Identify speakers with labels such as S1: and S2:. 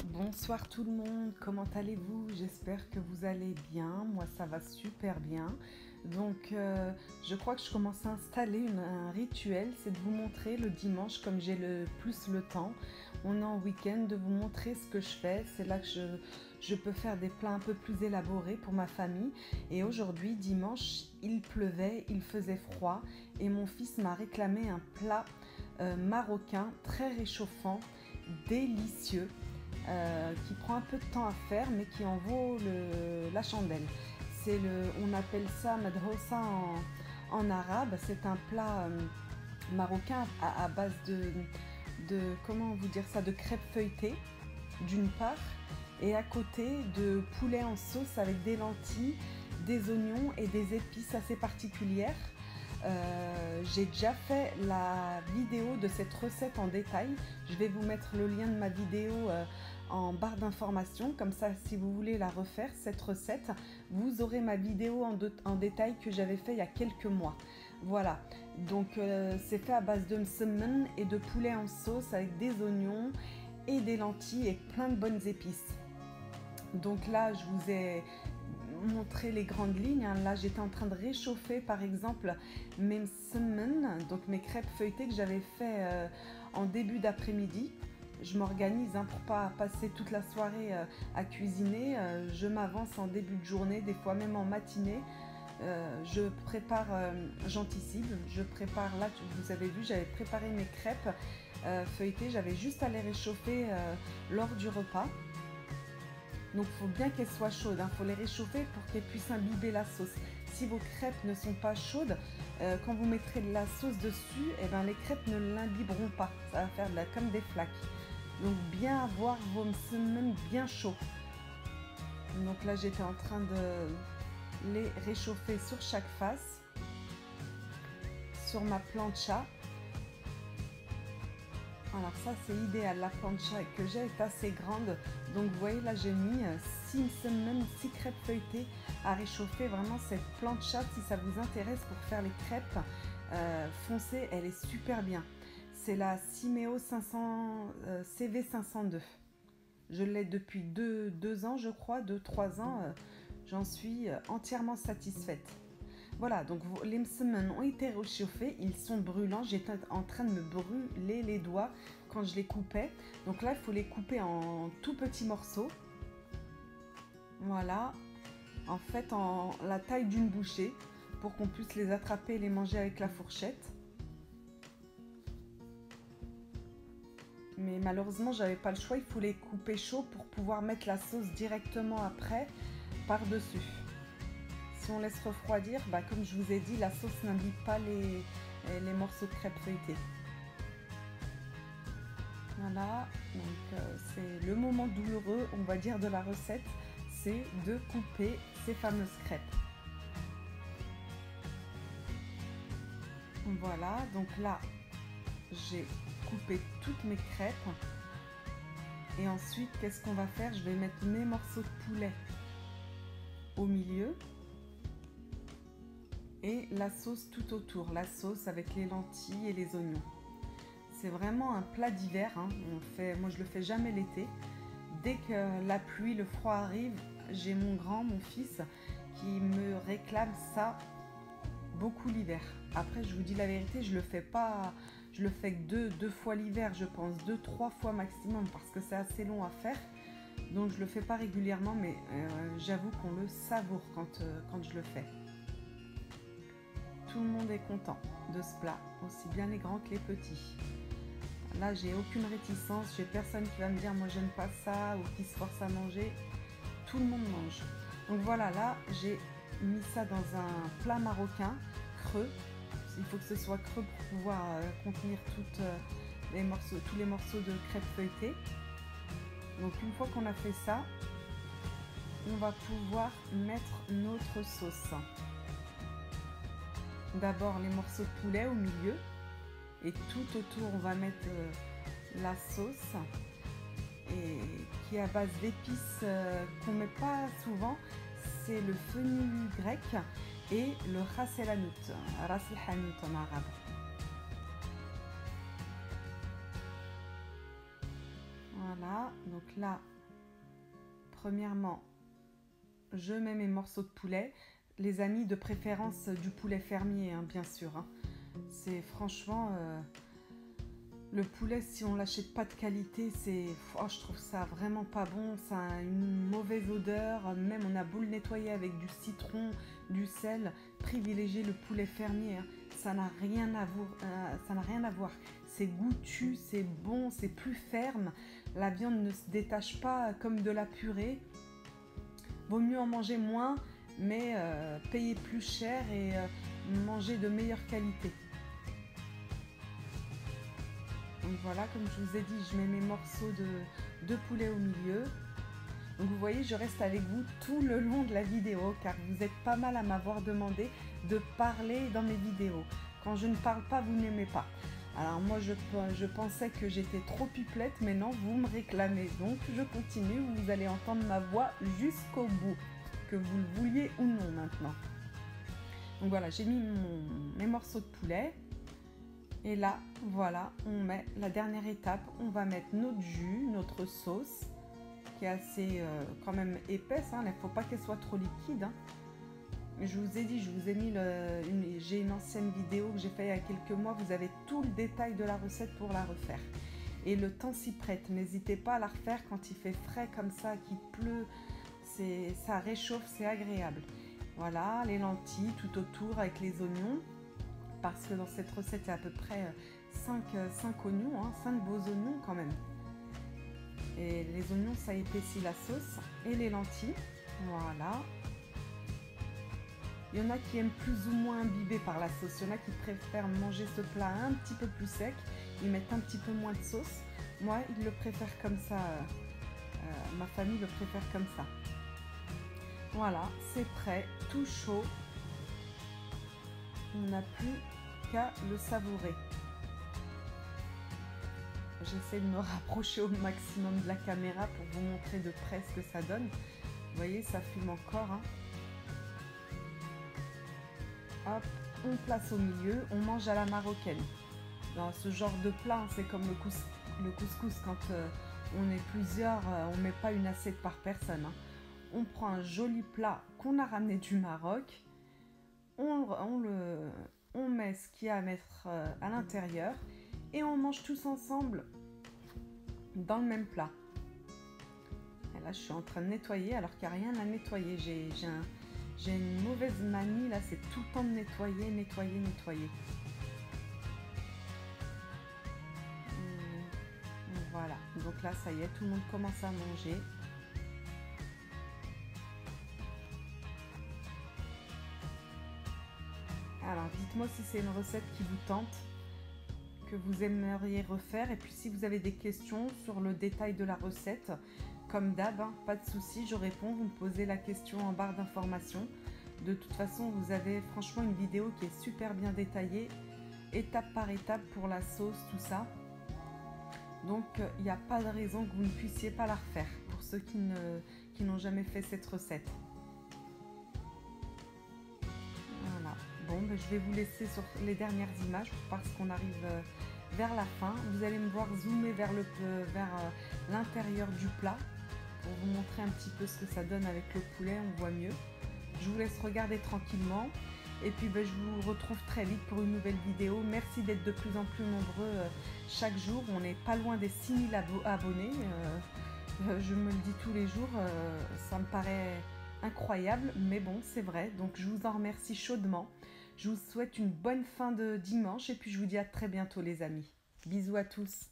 S1: Bonsoir tout le monde, comment allez-vous? J'espère que vous allez bien, moi ça va super bien. Donc je crois que je commence à installer un rituel, c'est de vous montrer le dimanche comme j'ai le plus le temps. On est en week-end, de vous montrer ce que je fais, c'est là que je peux faire des plats un peu plus élaborés pour ma famille. Et aujourd'hui, dimanche, il pleuvait, il faisait froid et mon fils m'a réclamé un plat marocain très réchauffant, délicieux qui prend un peu de temps à faire mais qui en vaut la chandelle. On appelle ça madhoussa en arabe. C'est un plat marocain à base comment vous dire ça, de crêpes feuilletées d'une part et à côté de poulet en sauce avec des lentilles, des oignons et des épices assez particulières. J'ai déjà fait la vidéo de cette recette en détail. Je vais vous mettre le lien de ma vidéo en barre d'informations. Comme ça, si vous voulez la refaire, cette recette, vous aurez ma vidéo en détail que j'avais fait il y a quelques mois. Voilà, donc c'est fait à base de msemen et de poulet en sauce avec des oignons et des lentilles et plein de bonnes épices. Donc là, je vous ai montrer les grandes lignes. Là, j'étais en train de réchauffer, par exemple, mes msemen, donc mes crêpes feuilletées que j'avais fait en début d'après-midi. Je m'organise pour pas passer toute la soirée à cuisiner. Je m'avance en début de journée, des fois même en matinée. Je prépare, j'anticipe, je prépare. Là, vous avez vu, j'avais préparé mes crêpes feuilletées. J'avais juste à les réchauffer lors du repas. Donc il faut bien qu'elles soient chaudes, il faut les réchauffer pour qu'elles puissent imbiber la sauce. Si vos crêpes ne sont pas chaudes, quand vous mettrez de la sauce dessus, les crêpes ne l'imbiberont pas. Ça va faire comme des flaques. Donc bien avoir vos msemen bien chauds. Donc là j'étais en train de les réchauffer sur chaque face, sur ma plancha. Alors ça c'est idéal, la plancha que j'ai est assez grande, donc vous voyez là j'ai mis 6 semaines, 6 crêpes feuilletées à réchauffer. Vraiment cette plancha, si ça vous intéresse pour faire les crêpes, foncez, elle est super bien. C'est la Simeo 500, CV 502. Je l'ai depuis 2 ans je crois, 2-3 ans, j'en suis entièrement satisfaite. Voilà, donc les msemen ont été réchauffés, ils sont brûlants. J'étais en train de me brûler les doigts quand je les coupais. Donc là, il faut les couper en tout petits morceaux. Voilà, en fait, en la taille d'une bouchée pour qu'on puisse les attraper et les manger avec la fourchette. Mais malheureusement, j'avais pas le choix, il faut les couper chaud pour pouvoir mettre la sauce directement après par-dessus. Si on laisse refroidir, comme je vous ai dit, la sauce n'imbibe pas les morceaux de crêpes feuilletées. Voilà, donc c'est le moment douloureux, on va dire, de la recette, c'est de couper ces fameuses crêpes. Voilà, donc là, j'ai coupé toutes mes crêpes. Et ensuite, qu'est-ce qu'on va faire? Je vais mettre mes morceaux de poulet au milieu. Et la sauce tout autour, la sauce avec les lentilles et les oignons. C'est vraiment un plat d'hiver, hein. Moi je le fais jamais l'été. Dès que la pluie, le froid arrive, j'ai mon fils, qui me réclame ça beaucoup l'hiver. Après, je vous dis la vérité, je le fais pas, je le fais que deux fois l'hiver, je pense, 2-3 fois maximum, parce que c'est assez long à faire. Donc je le fais pas régulièrement, mais j'avoue qu'on le savoure quand je le fais. Tout le monde est content de ce plat, aussi bien les grands que les petits. Là, j'ai aucune réticence, j'ai personne qui va me dire moi j'aime pas ça ou qui se force à manger. Tout le monde mange. Donc voilà, là j'ai mis ça dans un plat marocain creux. Il faut que ce soit creux pour pouvoir contenir tous les morceaux de crêpes feuilletées. Donc une fois qu'on a fait ça, on va pouvoir mettre notre sauce. D'abord les morceaux de poulet au milieu et tout autour on va mettre la sauce et qui est à base d'épices qu'on met pas souvent. C'est le fenouil grec et le ras el hanout en arabe. Voilà, donc là, premièrement, je mets mes morceaux de poulet. Les amis, de préférence du poulet fermier, hein, bien sûr. Hein. C'est franchement... le poulet, si on l'achète pas de qualité, c'est... Oh, je trouve ça vraiment pas bon. Ça a une mauvaise odeur. Même on a beau le nettoyer avec du citron, du sel. Privilégiez le poulet fermier. Hein. Ça n'a rien à voir. Ça n'a rien à voir. C'est goûtu, c'est bon, c'est plus ferme. La viande ne se détache pas comme de la purée. Vaut mieux en manger moins, mais payer plus cher et manger de meilleure qualité. Donc voilà, comme je vous ai dit, je mets mes morceaux de poulet au milieu. Donc vous voyez, je reste avec vous tout le long de la vidéo, car vous êtes pas mal à m'avoir demandé de parler dans mes vidéos. Quand je ne parle pas, vous n'aimez pas. Alors moi, je pensais que j'étais trop pipelette, mais non, vous me réclamez. Donc je continue, vous allez entendre ma voix jusqu'au bout, que vous le vouliez ou non maintenant. Donc voilà, j'ai mis mes morceaux de poulet. Et là, voilà, on met la dernière étape. On va mettre notre jus, notre sauce, qui est assez quand même épaisse. Hein, il ne faut pas qu'elle soit trop liquide. Hein. Je vous ai dit, je vous ai mis j'ai une ancienne vidéo que j'ai faite il y a quelques mois. Vous avez tout le détail de la recette pour la refaire. Et le temps s'y prête. N'hésitez pas à la refaire quand il fait frais comme ça, qu'il pleut. Ça réchauffe, c'est agréable. Voilà, les lentilles tout autour avec les oignons. Parce que dans cette recette, il y a à peu près 5 oignons, hein, 5 beaux oignons quand même. Et les oignons, ça épaissit la sauce. Et les lentilles, voilà. Il y en a qui aiment plus ou moins imbibé par la sauce. Il y en a qui préfèrent manger ce plat un petit peu plus sec. Ils mettent un petit peu moins de sauce. Moi, ils le préfèrent comme ça. Ma famille le préfère comme ça. Voilà, c'est prêt, tout chaud. On n'a plus qu'à le savourer. J'essaie de me rapprocher au maximum de la caméra pour vous montrer de près ce que ça donne. Vous voyez, ça fume encore. Hein. Hop, on place au milieu, on mange à la marocaine. Dans ce genre de plat, c'est comme le couscous. Quand on est plusieurs, on ne met pas une assiette par personne. Hein. On prend un joli plat qu'on a ramené du Maroc. On met ce qu'il y a à mettre à l'intérieur et on mange tous ensemble dans le même plat. Et là, je suis en train de nettoyer alors qu'il n'y a rien à nettoyer. J'ai une mauvaise manie, là, c'est tout le temps de nettoyer. Voilà, donc là, ça y est, tout le monde commence à manger. Alors, dites-moi si c'est une recette qui vous tente, que vous aimeriez refaire. Et puis, si vous avez des questions sur le détail de la recette, comme d'hab, hein, pas de souci, je réponds. Vous me posez la question en barre d'informations. De toute façon, vous avez franchement une vidéo qui est super bien détaillée, étape par étape pour la sauce, tout ça. Donc, il n'y a pas de raison que vous ne puissiez pas la refaire, pour ceux qui n'ont jamais fait cette recette. Bon, ben, je vais vous laisser sur les dernières images parce qu'on arrive vers la fin. Vous allez me voir zoomer vers l'intérieur du plat pour vous montrer un petit peu ce que ça donne avec le poulet, on voit mieux. Je vous laisse regarder tranquillement et puis ben, je vous retrouve très vite pour une nouvelle vidéo. Merci d'être de plus en plus nombreux chaque jour. On n'est pas loin des 6000 abonnés. Je me le dis tous les jours, ça me paraît incroyable, mais bon, c'est vrai. Donc, je vous en remercie chaudement. Je vous souhaite une bonne fin de dimanche et puis je vous dis à très bientôt les amis. Bisous à tous.